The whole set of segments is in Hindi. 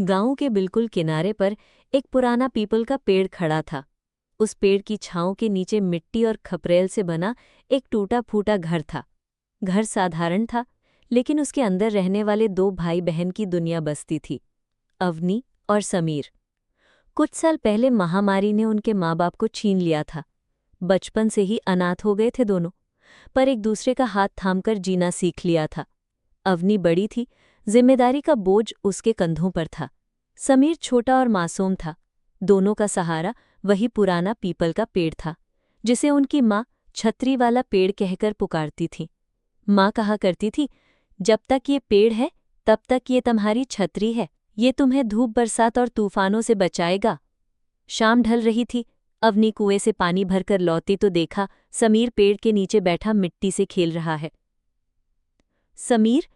गांव के बिल्कुल किनारे पर एक पुराना पीपल का पेड़ खड़ा था। उस पेड़ की छांव के नीचे मिट्टी और खपरेल से बना एक टूटा फूटा घर था। घर साधारण था, लेकिन उसके अंदर रहने वाले दो भाई बहन की दुनिया बसती थी, अवनी और समीर। कुछ साल पहले महामारी ने उनके माँ बाप को छीन लिया था। बचपन से ही अनाथ हो गए थे दोनों, पर एक दूसरे का हाथ थामकर जीना सीख लिया था। अवनी बड़ी थी, जिम्मेदारी का बोझ उसके कंधों पर था। समीर छोटा और मासूम था। दोनों का सहारा वही पुराना पीपल का पेड़ था, जिसे उनकी माँ छतरी वाला पेड़ कहकर पुकारती थी। माँ कहा करती थी, जब तक ये पेड़ है तब तक ये तुम्हारी छतरी है, ये तुम्हें धूप बरसात और तूफानों से बचाएगा। शाम ढल रही थी। अवनी कुएं से पानी भरकर लौटी तो देखा समीर पेड़ के नीचे बैठा मिट्टी से खेल रहा है। समीर,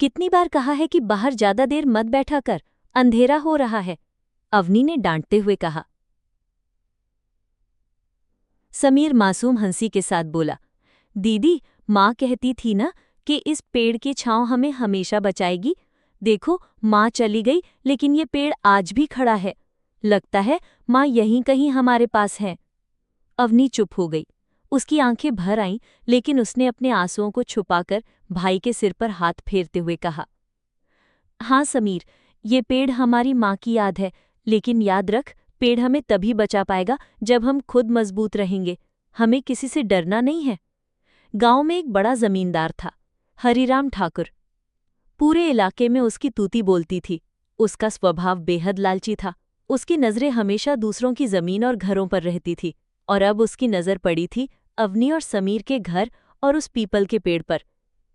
कितनी बार कहा है कि बाहर ज्यादा देर मत बैठा कर, अंधेरा हो रहा है, अवनी ने डांटते हुए कहा। समीर मासूम हंसी के साथ बोला, दीदी, माँ कहती थी ना कि इस पेड़ की छांव हमें हमेशा बचाएगी। देखो, माँ चली गई लेकिन ये पेड़ आज भी खड़ा है। लगता है माँ यहीं कहीं हमारे पास है। अवनी चुप हो गई। उसकी आंखें भर आईं, लेकिन उसने अपने आंसुओं को छुपाकर भाई के सिर पर हाथ फेरते हुए कहा, हाँ समीर, ये पेड़ हमारी माँ की याद है, लेकिन याद रख, पेड़ हमें तभी बचा पाएगा जब हम खुद मजबूत रहेंगे। हमें किसी से डरना नहीं है। गांव में एक बड़ा जमींदार था, हरिराम ठाकुर। पूरे इलाके में उसकी तूती बोलती थी। उसका स्वभाव बेहद लालची था। उसकी नजरें हमेशा दूसरों की जमीन और घरों पर रहती थी, और अब उसकी नजर पड़ी थी अवनी और समीर के घर और उस पीपल के पेड़ पर।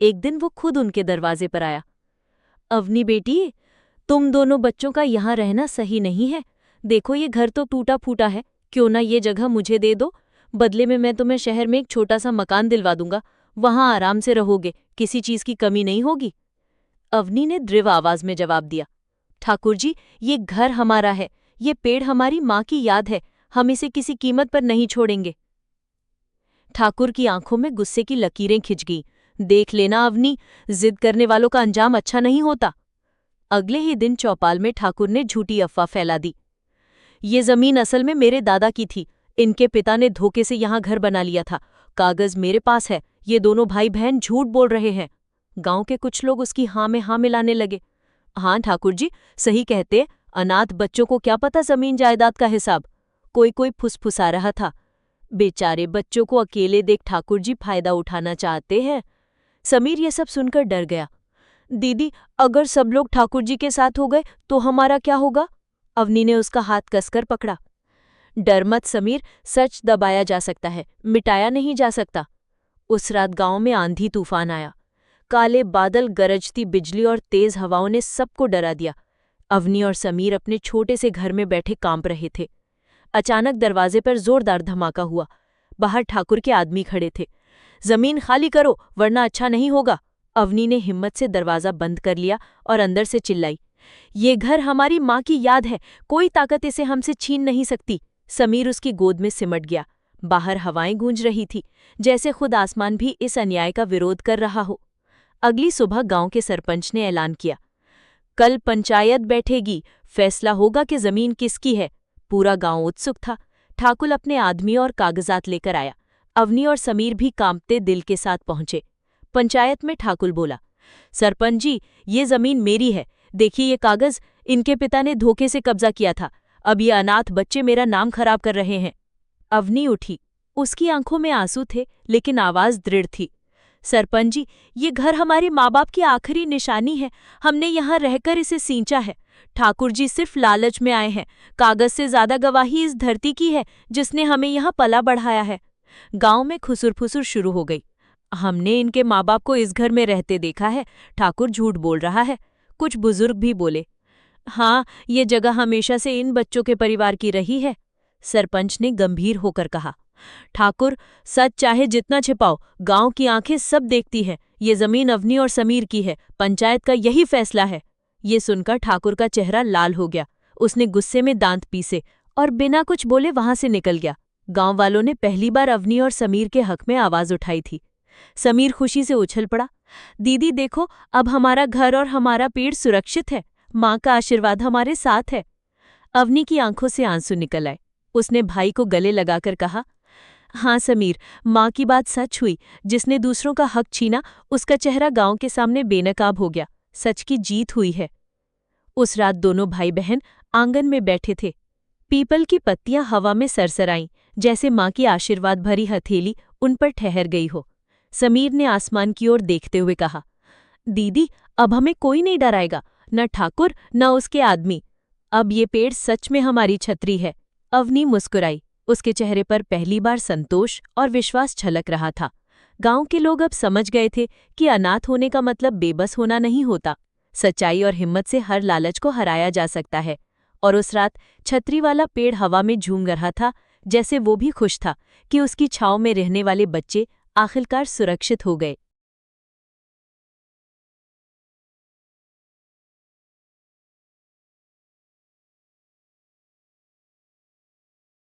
एक दिन वो खुद उनके दरवाजे पर आया। अवनी बेटी, तुम दोनों बच्चों का यहाँ रहना सही नहीं है। देखो, ये घर तो टूटा फूटा है, क्यों ना ये जगह मुझे दे दो। बदले में मैं तुम्हें शहर में एक छोटा सा मकान दिलवा दूंगा, वहां आराम से रहोगे, किसी चीज की कमी नहीं होगी। अवनी ने दृढ़ आवाज में जवाब दिया, ठाकुर जी, ये घर हमारा है, ये पेड़ हमारी माँ की याद है, हम इसे किसी कीमत पर नहीं छोड़ेंगे। ठाकुर की आंखों में गुस्से की लकीरें खिंच गईं। देख लेना अवनी, जिद करने वालों का अंजाम अच्छा नहीं होता। अगले ही दिन चौपाल में ठाकुर ने झूठी अफवाह फैला दी। ये जमीन असल में मेरे दादा की थी। इनके पिता ने धोखे से यहाँ घर बना लिया था। कागज मेरे पास है। ये दोनों भाई बहन झूठ बोल रहे हैं। गांव के कुछ लोग उसकी हाँ में हाँ मिलाने लगे। हाँ ठाकुर जी, सही कहते, अनाथ बच्चों को क्या पता जमीन जायदाद का हिसाब। कोई कोई फुसफुसा रहा था। बेचारे बच्चों को अकेले देख ठाकुर जी फायदा उठाना चाहते हैं। समीर ये सब सुनकर डर गया। दीदी, अगर सब लोग ठाकुर जी के साथ हो गए तो हमारा क्या होगा? अवनी ने उसका हाथ कसकर पकड़ा। डर मत समीर, सच दबाया जा सकता है, मिटाया नहीं जा सकता। उस रात गांव में आंधी तूफान आया। काले बादल, गरजती बिजली और तेज हवाओं ने सबको डरा दिया। अवनी और समीर अपने छोटे से घर में बैठे कांप रहे थे। अचानक दरवाजे पर जोरदार धमाका हुआ। बाहर ठाकुर के आदमी खड़े थे। जमीन खाली करो, वरना अच्छा नहीं होगा। अवनी ने हिम्मत से दरवाजा बंद कर लिया और अंदर से चिल्लाई, ये घर हमारी माँ की याद है, कोई ताकत इसे हमसे छीन नहीं सकती। समीर उसकी गोद में सिमट गया। बाहर हवाएं गूंज रही थी, जैसे खुद आसमान भी इस अन्याय का विरोध कर रहा हो। अगली सुबह गांव के सरपंच ने ऐलान किया, कल पंचायत बैठेगी, फैसला होगा कि जमीन किसकी है। पूरा गांव उत्सुक था। ठाकुर अपने आदमी और कागजात लेकर आया। अवनी और समीर भी कांपते दिल के साथ पहुंचे। पंचायत में ठाकुर बोला, सरपंच जी, ये जमीन मेरी है। देखिए ये कागज, इनके पिता ने धोखे से कब्जा किया था। अब ये अनाथ बच्चे मेरा नाम खराब कर रहे हैं। अवनी उठी। उसकी आंखों में आंसू थे, लेकिन आवाज दृढ़ थी। सरपंच जी, ये घर हमारे माँ बाप की आखिरी निशानी है। हमने यहाँ रहकर इसे सींचा है। ठाकुर जी सिर्फ लालच में आए हैं। कागज से ज्यादा गवाही इस धरती की है, जिसने हमें यहाँ पला बढ़ाया है। गांव में खुसुर-फुसुर शुरू हो गई। हमने इनके माँ बाप को इस घर में रहते देखा है, ठाकुर झूठ बोल रहा है। कुछ बुजुर्ग भी बोले, हाँ, ये जगह हमेशा से इन बच्चों के परिवार की रही है। सरपंच ने गंभीर होकर कहा, ठाकुर, सच चाहे जितना छिपाओ, गांव की आंखें सब देखती हैं। ये जमीन अवनी और समीर की है। पंचायत का यही फैसला है। ये सुनकर ठाकुर का चेहरा लाल हो गया। उसने गुस्से में दांत पीसे और बिना कुछ बोले वहां से निकल गया। गांव वालों ने पहली बार अवनी और समीर के हक में आवाज उठाई थी। समीर खुशी से उछल पड़ा, दीदी देखो, अब हमारा घर और हमारा पेड़ सुरक्षित है। माँ का आशीर्वाद हमारे साथ है। अवनी की आंखों से आंसू निकल आए। उसने भाई को गले लगाकर कहा, हाँ समीर, माँ की बात सच हुई। जिसने दूसरों का हक छीना, उसका चेहरा गांव के सामने बेनकाब हो गया। सच की जीत हुई है। उस रात दोनों भाई बहन आंगन में बैठे थे। पीपल की पत्तियां हवा में सरसराईं, जैसे माँ की आशीर्वाद भरी हथेली उन पर ठहर गई हो। समीर ने आसमान की ओर देखते हुए कहा, दीदी, अब हमें कोई नहीं डराएगा, न ठाकुर न उसके आदमी। अब ये पेड़ सच में हमारी छतरी है। अवनी मुस्कुराई। उसके चेहरे पर पहली बार संतोष और विश्वास झलक रहा था। गांव के लोग अब समझ गए थे कि अनाथ होने का मतलब बेबस होना नहीं होता। सच्चाई और हिम्मत से हर लालच को हराया जा सकता है। और उस रात छतरी वाला पेड़ हवा में झूम रहा था, जैसे वो भी खुश था कि उसकी छांव में रहने वाले बच्चे आखिरकार सुरक्षित हो गए।